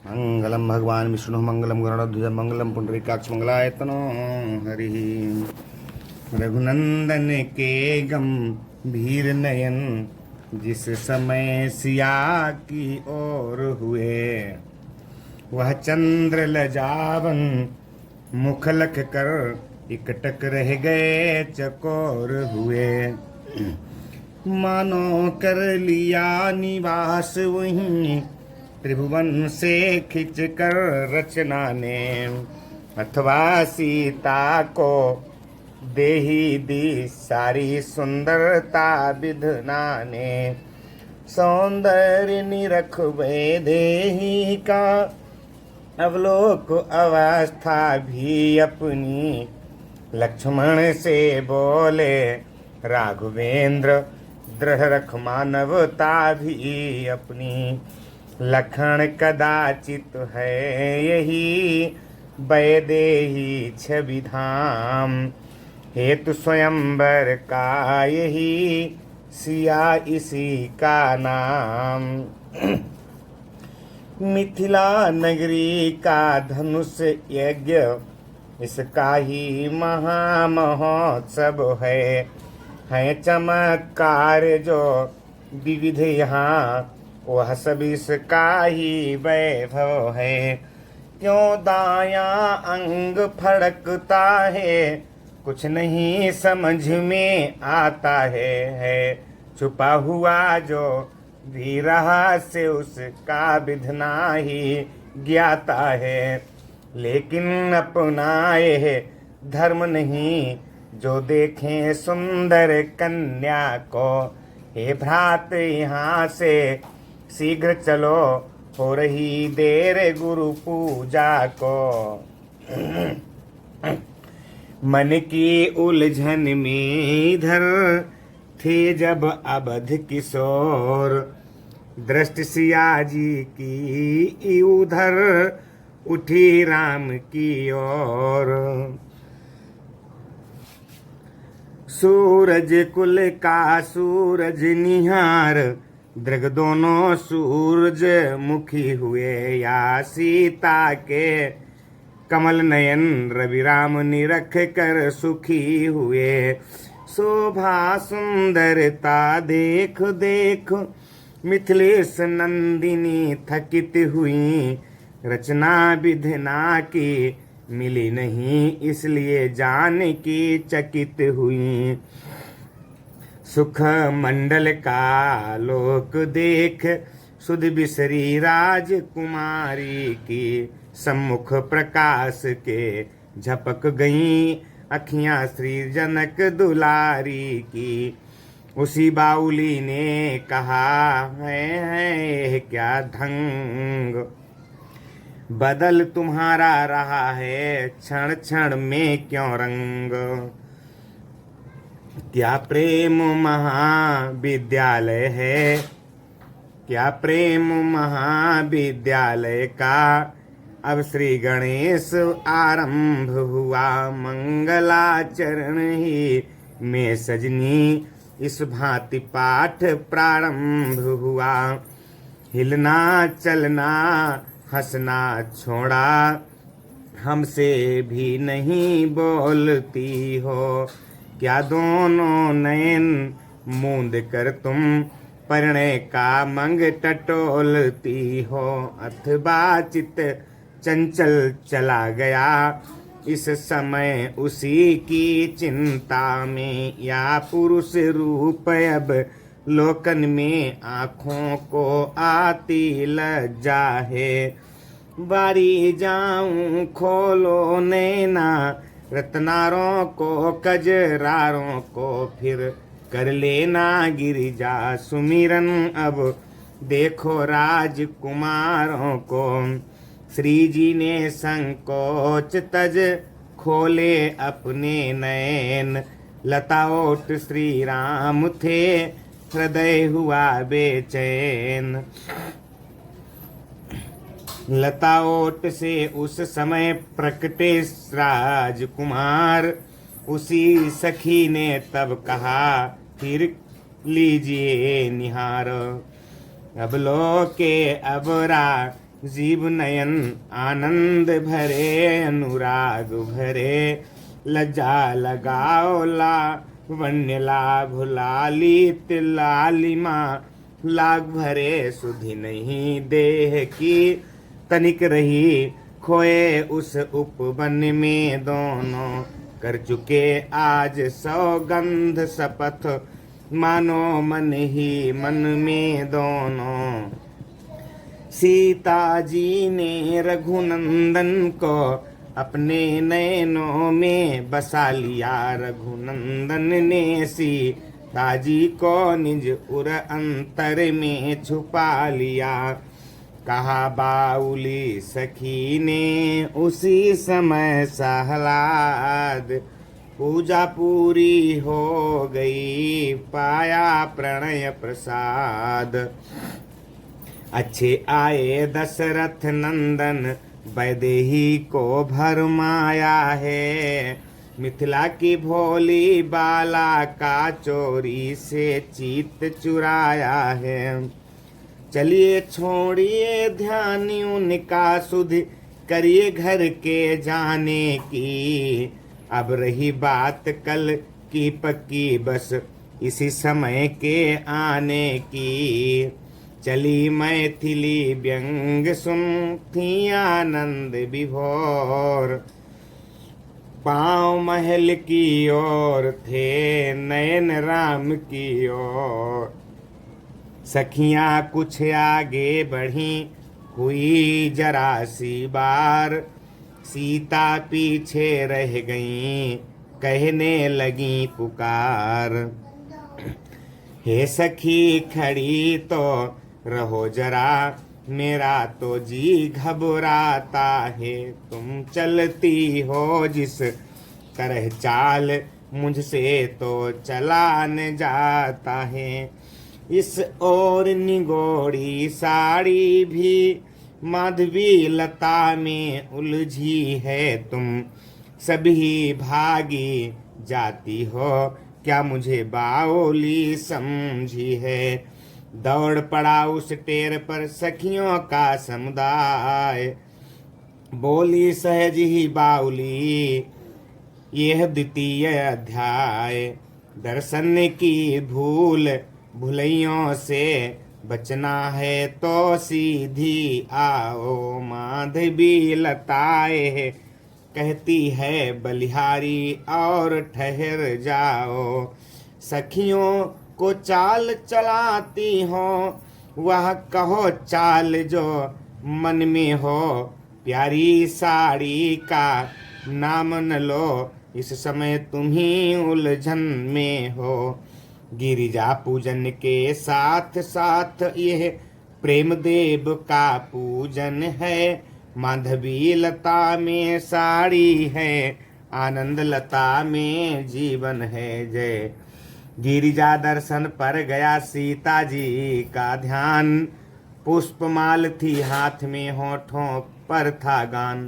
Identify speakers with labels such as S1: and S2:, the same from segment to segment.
S1: मंगलम भगवान विष्णु मंगलम गरुड़ध्वज मंगलम पुंडरीकाक्ष मंगलायतनो हरि। रघुनंदन के गंभीर नयन जिस समय सिया की ओर हुए, वह चंद्र लजावन मुख लख कर इकटक रह गए चकोर हुए। मानो कर लिया निवास वहीं त्रिभुवन से खिंच कर रचना ने, अथवा सीता को दे ही दी सारी सुंदरता विधना ने। सौंदर्य निरख वैदेही का अवलोक अवस्था भी अपनी, लक्ष्मण से बोले राघवेंद्र दृढ़ रख मानवता भी अपनी। लखन कदाचित है यही वैदेही छवि धाम, हेतु स्वयंवर का यही सिया इसी का नाम। मिथिला नगरी का धनुष यज्ञ इसका ही महामहोत्सव है चमत्कार जो विविध यहाँ, वह सब इसका ही वैभव है। क्यों दाया अंग फड़कता है, कुछ नहीं समझ में आता है छुपा हुआ जो भी रहस्य उसका विधना ही ज्ञाता है। लेकिन अपनाए धर्म नहीं जो देखें सुंदर कन्या को, हे भ्रात यहाँ से शीघ्र चलो हो रही देर गुरु पूजा को। मन की उलझन में इधर थे जब अवध किशोर, दृष्टि सिया जी की उधर उठी राम की ओर। सूरज कुल का सूरज निहार, दृग दोनों सूरज मुखी हुए, या सीता के कमल नयन रवि राम निरख कर सुखी हुए। शोभा सुंदरता देख देख मिथिलेश नंदिनी थकित हुई, रचना विधना की मिली नहीं इसलिए जान की चकित हुई। सुख मंडल का लोक देख सुध बिसरी राजकुमारी की, सम्मुख प्रकाश के झपक गई अखियां श्री जनक दुलारी की। उसी बाउली ने कहा है क्या ढंग, बदल तुम्हारा रहा है क्षण क्षण में क्यों रंग। क्या प्रेम महाविद्यालय है, क्या प्रेम महाविद्यालय का अब श्री गणेश आरंभ हुआ। मंगलाचरण ही में सजनी इस भांति पाठ प्रारंभ हुआ। हिलना चलना हंसना छोड़ा, हमसे भी नहीं बोलती हो। क्या दोनों नयन मूंद कर तुम परिणय का मंग टटोलती हो। अथवा चित चंचल चला गया इस समय उसी की चिंता में, या पुरुष रूप अब लोकन में आँखों को आती लज्जा है। बारी जाऊं खोलो नैना, रत्नारों को कजरारों को फिर कर लेना गिरिजा सुमिरन। अब देखो राजकुमारों को, श्री जी ने संकोच तज खोले अपने नयन। लता ओट श्री राम थे हृदय हुआ बेचैन। लता ओट से उस समय प्रकटे राजकुमार, उसी सखी ने तब कहा फिर लीजिए निहार। अब लो के अबरा जीव नयन आनंद भरे, अनुराग भरे, लज्जा लगाओ लावण्य लाभ लालित लालिमा, लाग भरे सुधि नहीं देह की, तनिक रही खोए उस उपवन में दोनों, कर चुके आज सौगंध शपथ, मानो मन ही मन में दोनों। सीता जी ने रघुनंदन को अपने नैनों में बसा लिया, रघुनंदन ने सीता जी को निज उर अंतर में छुपा लिया। कहा बाउली सखी ने उसी समय सहलाद, पूजा पूरी हो गई पाया प्रणय प्रसाद। अच्छे आए दशरथ नंदन, वैदेही को भरमाया है, मिथिला की भोली बाला का चोरी से चीत चुराया है। चलिए छोड़िए ध्यान उनका, सुध करिए घर के जाने की, अब रही बात कल की पक्की, बस इसी समय के आने की। चली मैथिली व्यंग सुन थी आनंद विभोर, पाँव महल की ओर थे नयन राम की ओर। सखियां कुछ आगे बढ़ी हुई जरा सी बार, सीता पीछे रह गईं कहने लगी पुकार। हे सखी खड़ी तो रहो जरा, मेरा तो जी घबराता है, तुम चलती हो जिस तरह चाल, मुझसे तो चला न जाता है। इस ओर निगोड़ी साड़ी भी माधवी लता में उलझी है, तुम सभी भागी जाती हो, क्या मुझे बाओली समझी है। दौड़ पड़ा उस टेर पर सखियों का समुदाय, बोली सहज ही बाउली यह द्वितीय अध्याय। दर्शन की भूल भुलैयों से बचना है तो सीधी आओ, माधवी लताए कहती है बलिहारी और ठहर जाओ। सखियों को चाल चलाती हो, वह कहो चाल जो मन में हो, प्यारी साड़ी का नाम न लो, इस समय तुम ही उलझन में हो। गिरिजा पूजन के साथ साथ यह प्रेम देव का पूजन है, माधवी लता में साड़ी है, आनंद लता में जीवन है। जय गिरिजा दर्शन पर गया सीता जी का ध्यान, पुष्पमाल थी हाथ में होठों पर था गान।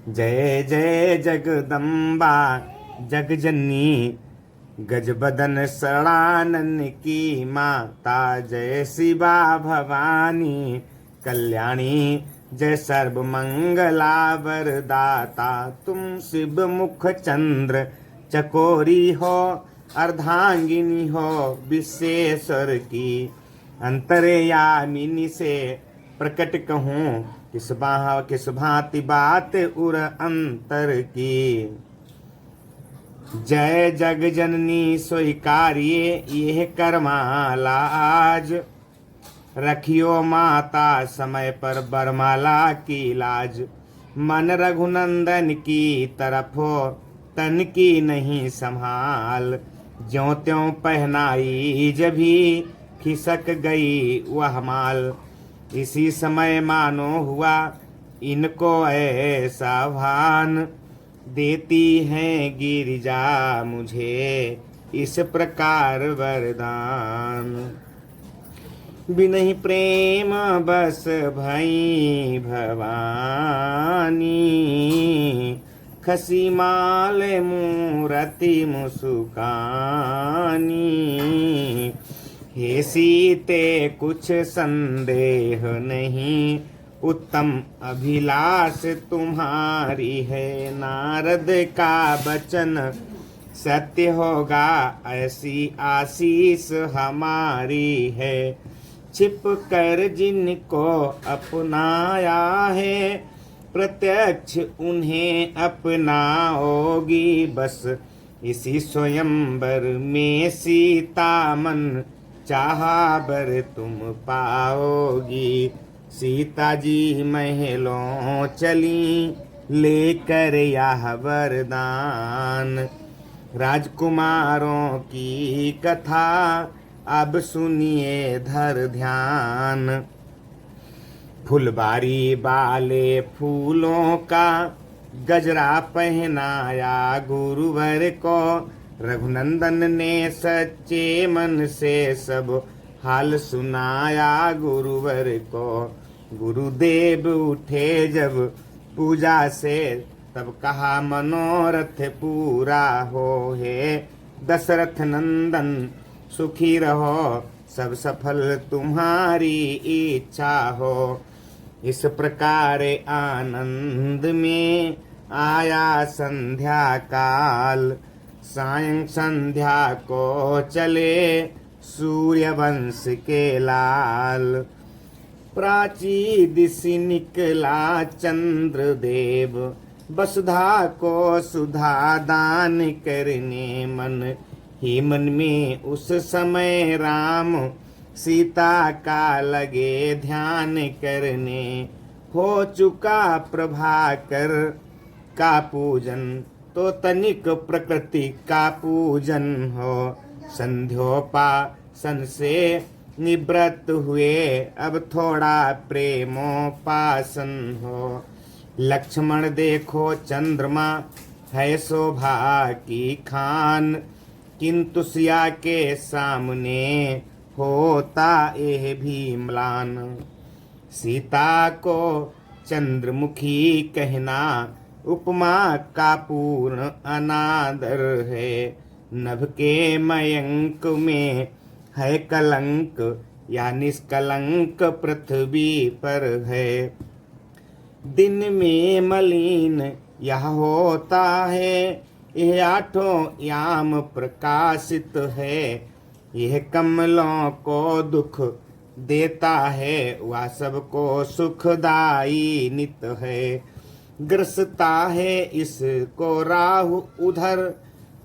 S1: जय जय जगदम्बा जगजननी, गजबदन शरणानन की माता, जय शिवा भवानी कल्याणी, जय सर्व मंगला वरदाता। तुम शिव मुख चंद्र चकोरी हो, अर्धांगिनी हो विश्वेश्वर की, अंतर्यामिनी से प्रकट कहूँ किस भांति बात उर अंतर की। जय जग जननी स्वीकारिये यह करमाला आज, रखियो माता समय पर बरमाला की लाज। मन रघुनंदन की तरफ हो तन की नहीं संभाल, ज्यों त्यों पहनाई जभी खिसक गई वह माल। इसी समय मानो हुआ इनको ऐसा भान, देती हैं गिरिजा मुझे इस प्रकार वरदान। बिनहि प्रेम बस भई भवानी, खसी माल मूरति मुसुकानी। हे सीते कुछ संदेह नहीं, उत्तम अभिलाष तुम्हारी है। नारद का वचन सत्य होगा, ऐसी आशीष हमारी है। छिप कर जिनको अपनाया है, प्रत्यक्ष उन्हें अपनाओगी। बस इसी स्वयंवर में सीता मन चाहा बर तुम पाओगी। सीता जी महलों चली लेकर यह वरदान। राजकुमारों की कथा अब सुनिए धर ध्यान। फुलबारी वाले फूलों का गजरा पहनाया गुरुवर को। रघुनंदन ने सच्चे मन से सब हाल सुनाया गुरुवर को। गुरुदेव उठे जब पूजा से, तब कहा मनोरथ पूरा हो। हे दशरथ नंदन सुखी रहो, सब सफल तुम्हारी इच्छा हो। इस प्रकार आनंद में आया संध्या काल। सायं संध्या को चले सूर्यवंश के लाल। प्राची दिशि निकला चंद्रदेव, वसुधा को सुधा दान करने। मन ही मन में उस समय राम सीता का लगे ध्यान करने। हो चुका प्रभाकर का पूजन, तो तनिक प्रकृति का पूजन हो। संध्योपासन से निवृत्त हुए, अब थोड़ा प्रेमोपासन हो। लक्ष्मण देखो चंद्रमा है शोभा की खान, किंतु सिया के सामने होता यह भी म्लान। सीता को चंद्रमुखी कहना उपमा का पूर्ण अनादर है। नभ के मयंक में है कलंक, या निष्कलंक पृथ्वी पर है। दिन में मलिन यह होता है, यह आठों याम प्रकाशित है। यह कमलों को दुख देता है, वह सबको सुखदाई नित है। ग्रसता है इसको राहु उधर,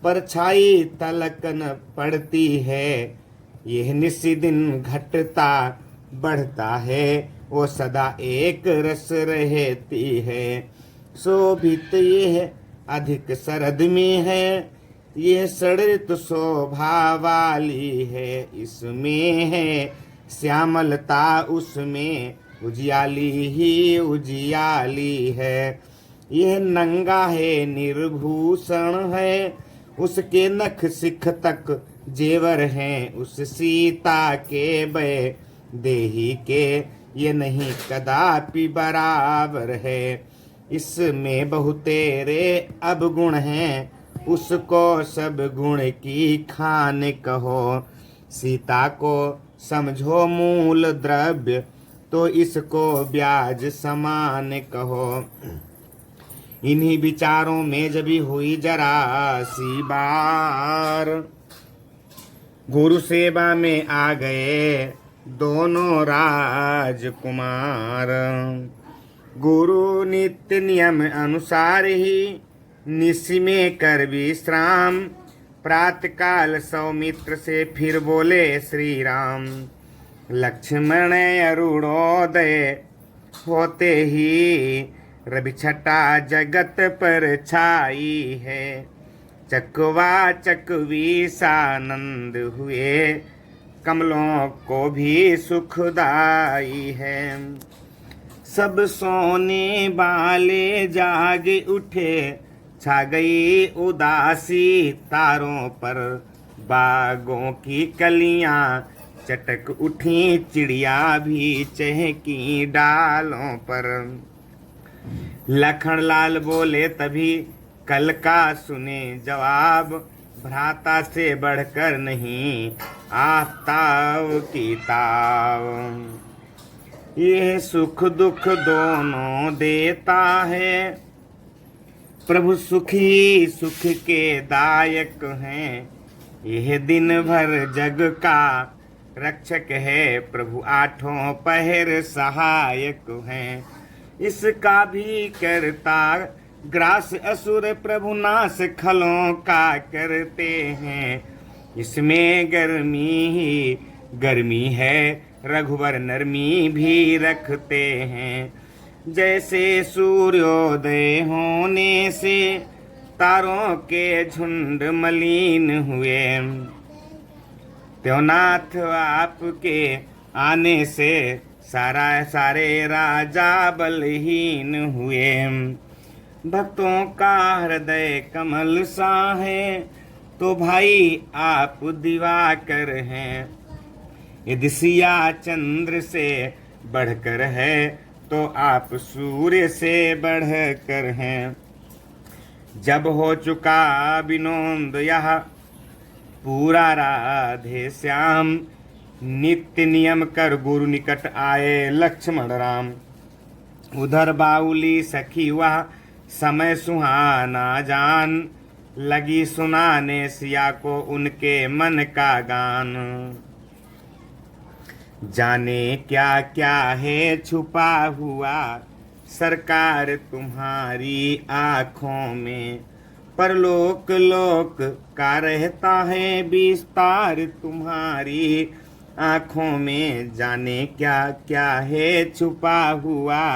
S1: परछाई तलकन पड़ती है। यह निस्दिन घटता बढ़ता है, वो सदा एक रस रहती है। शोभित यह अधिक शरद में है, यह शरद शोभा वाली है। इसमें है श्यामलता, उसमें उजियाली ही उजियाली है। यह नंगा है निर्भूषण है, उसके नख सिख तक जेवर हैं। उस सीता के बय देही के ये नहीं कदापि बराबर है। इसमें बहुतेरे अब गुण हैं, उसको सब गुण की खान कहो। सीता को समझो मूल द्रव्य, तो इसको ब्याज समान कहो। इन्हीं विचारों में जब हुई जरा सी बार, गुरु सेवा में आ गए दोनों राजकुमार। गुरु नित्य नियम अनुसार ही निशि में कर विश्राम। प्रातःकाल सौमित्र से फिर बोले श्री राम। लक्ष्मण अरुणोदय होते ही रवि छटा जगत पर छाई है। चकवा चकवी सानंद हुए, कमलों को भी सुखदाई है। सब सोने वाले जाग उठे, छा गई उदासी तारों पर। बागों की कलियां चटक उठी, चिड़िया भी चहकी डालों पर। लखनलाल बोले तभी कल का सुने जवाब। भ्राता से बढ़कर नहीं आफ्ताब की ताब। ये सुख दुख दोनों देता है। प्रभु सुखी सुख के दायक हैं। यह दिन भर जग का रक्षक है। प्रभु आठों पहर सहायक हैं। इसका भी करता ग्रास असुर प्रभु नाश खलों का करते हैं। इसमें गर्मी ही गर्मी है। रघुवर नरमी भी रखते हैं। जैसे सूर्योदय होने से तारों के झुंड मलिन हुए, त्यों नाथ आपके आने से सारे राजा बलहीन हुए। भक्तों का हृदय कमल सा है, तो भाई आप दिवाकर हैं। यदि सिया चंद्र से बढ़कर है, तो आप सूर्य से बढ़कर हैं। जब हो चुका विनोद यह पूरा राधे श्याम, नित्य नियम कर गुरु निकट आए लक्ष्मण राम। उधर बाउली सखी वह समय सुहाना जान, लगी सुनाने सिया को उनके मन का गान। जाने क्या क्या है छुपा हुआ सरकार तुम्हारी आँखों में, परलोक लोक का रहता है विस्तार तुम्हारी आँखों में। जाने क्या क्या है छुपा हुआ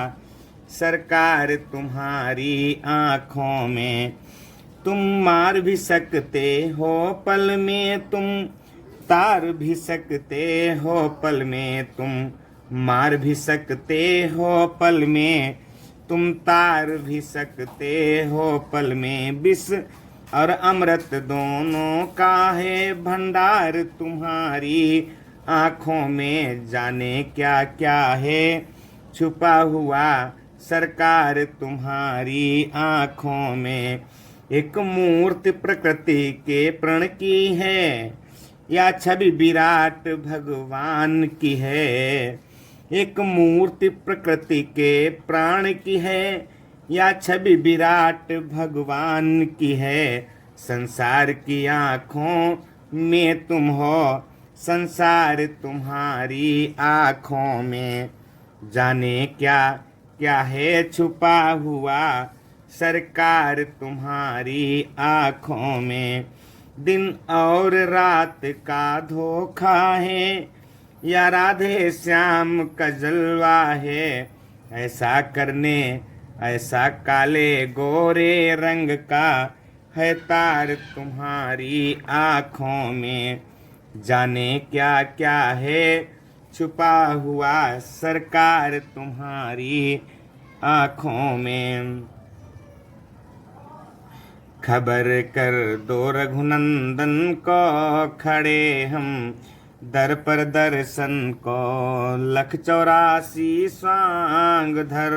S1: सरकार तुम्हारी आँखों में। तुम मार भी सकते हो पल में, तुम तार भी सकते हो पल में। तुम मार भी सकते हो पल में, तुम तार भी सकते हो पल में। विष और अमृत दोनों का है भंडार तुम्हारी आँखों में। जाने क्या क्या है छुपा हुआ सरकार तुम्हारी आँखों में। एक मूर्ति प्रकृति के प्रण की है, या छवि विराट भगवान की है। एक मूर्ति प्रकृति के प्राण की है, या छवि विराट भगवान की है। संसार की आँखों में तुम हो, संसार तुम्हारी आँखों में। जाने क्या क्या है छुपा हुआ सरकार तुम्हारी आँखों में। दिन और रात का धोखा है, या राधे श्याम का जलवा है। ऐसा करने ऐसा काले गोरे रंग का है तार तुम्हारी आँखों में। जाने क्या क्या है छुपा हुआ सरकार तुम्हारी आँखों में। खबर कर दो रघुनंदन को, खड़े हम दर पर दर्शन को। 184 स्वांग धर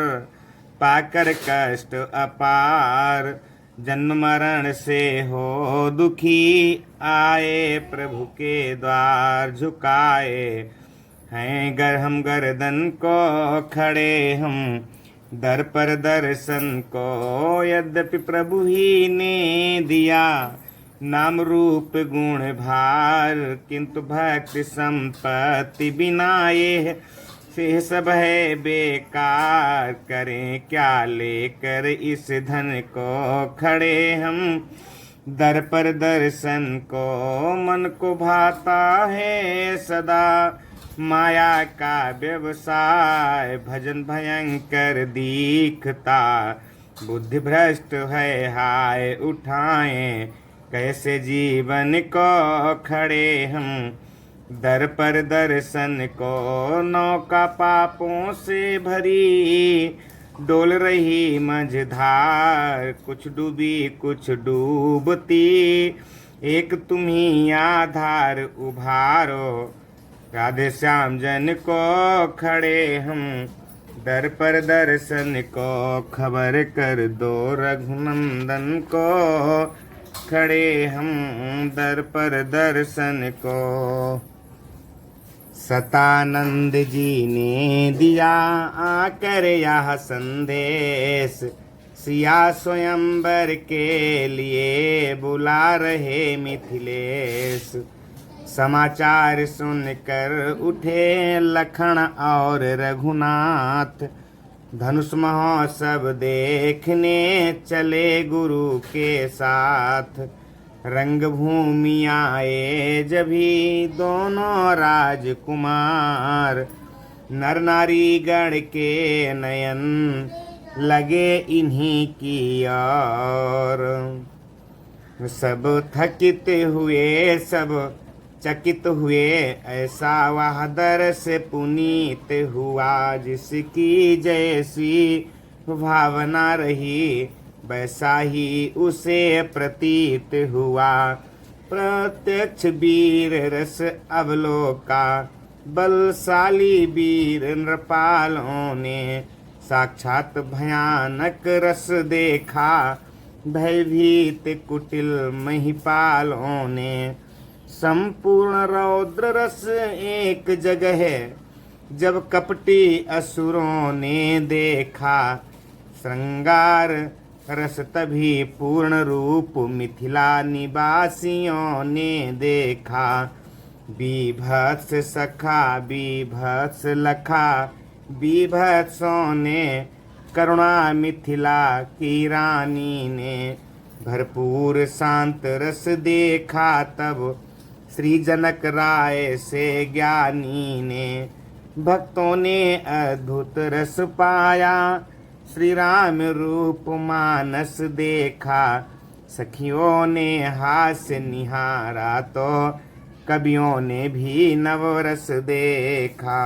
S1: पाकर कष्ट अपार, जन्म मरण से हो दुखी आए प्रभु के द्वार झुकाए हैं। गर हम गर्दन को खड़े हम दर पर दर्शन को। यद्यपि प्रभु ही ने दिया नाम रूप गुण भार, किंतु भक्ति संपत्ति बिना ये से सब है बेकार। करें क्या लेकर इस धन को खड़े हम दर पर दर्शन को। मन को भाता है सदा माया का व्यवसाय, भजन भयंकर दिखता बुद्धि भ्रष्ट है हाय उठाएं। कैसे जीवन को खड़े हम दर पर दर्शन को। नौका पापों से भरी डोल रही मझधार, कुछ डूबी कुछ डूबती एक तुम्ही आधार उभारो। राधे श्याम जन को खड़े हम दर पर दर्शन को। खबर कर दो रघुनंदन को, खड़े हम दर पर दर्शन को। सतानंद जी ने दिया आकर यह संदेश, सिया स्वयंवर के लिए बुला रहे मिथिलेश। समाचार सुनकर उठे लखन और रघुनाथ, धनुष महोत्सव देखने चले गुरु के साथ। रंगभूमि आए जभी दोनों राजकुमार, नर नारी गण के नयन लगे इन्हीं की ओर। सब थकित हुए सब चकित हुए, ऐसा वह दर्श पुनीत हुआ। जिसकी जैसी भावना रही वैसा ही उसे प्रतीत हुआ। प्रत्यक्ष वीर रस अवलोका, बलशाली वीर नृपालों ने साक्षात भयानक रस देखा। भयभीत कुटिल महिपालों ने संपूर्ण रौद्र रस एक जगह, जब कपटी असुरों ने देखा। श्रृंगार रस तभी पूर्ण रूप मिथिला निवासियों ने देखा। बीभत्स सखा बीभत्स लखा, बीभत्सों ने करुणा मिथिला की रानी ने। भरपूर शांत रस देखा तब श्री जनक राय से ज्ञानी ने। भक्तों ने अद्भुत रस पाया, श्री राम रूप मानस देखा। सखियों ने हास्य निहारा तो कवियों ने भी नवरस देखा।